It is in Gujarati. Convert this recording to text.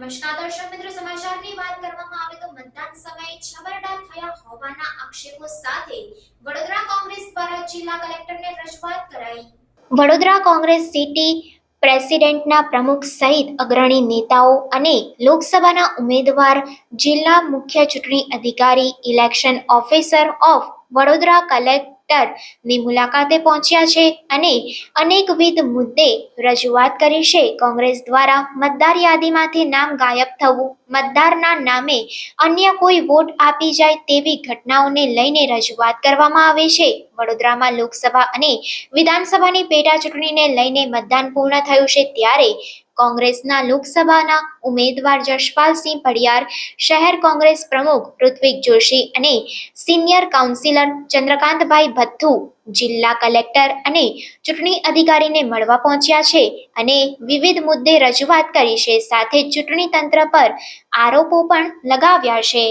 નમસ્કાર દર્શક મિત્રો, સમાચારની વાત કરવામાં આવે તો મતદાન સમયે છબરડા થયા હોવાના આક્ષેપો સાથે વડોદરા કોંગ્રેસ દ્વારા જિલ્લા કલેક્ટરને રજૂઆત કરાઈ। વડોદરા કોંગ્રેસ સિટી પ્રેસિડેન્ટના પ્રમુખ સહિત અગ્રણી નેતાઓ અને લોકસભાના ઉમેદવાર જિલ્લા મુખ્ય ચૂંટણી અધિકારી ઇલેક્શન ઓફિસર ઓફ વડોદરા કલેક્ટરની મુલાકાતે પહોંચ્યા છે અને અનેકવિધ મુદ્દે રજૂઆત કરી છે। કોંગ્રેસ દ્વારા મતદાર યાદીમાંથી નામ ગાયબ થવું, મતદારના નામે અન્ય કોઈ વોટ આપી જાય તેવી ઘટનાઓને લઈને રજૂઆત કરવામાં આવે છે। વડોદરામાં લોકસભા અને વિધાનસભાની પેટા ચૂંટણીને લઈને મતદાન પૂર્ણ થયું છે, ત્યારે કોંગ્રેસના લોકસભાના ઉમેદવાર જશપાલસિંહ પડિયાર, શહેર કોંગ્રેસ પ્રમુખ ઋત્વિક જોશી અને સિનિયર કાઉન્સિલર ચંદ્રકાંતભાઈ ભથ્થુ જિલ્લા કલેક્ટર અને ચૂંટણી અધિકારીને મળવા પહોંચ્યા છે અને વિવિધ મુદ્દે રજૂઆત કરી છે, સાથે ચૂંટણી તંત્ર પર આરોપો પણ લગાવ્યા છે।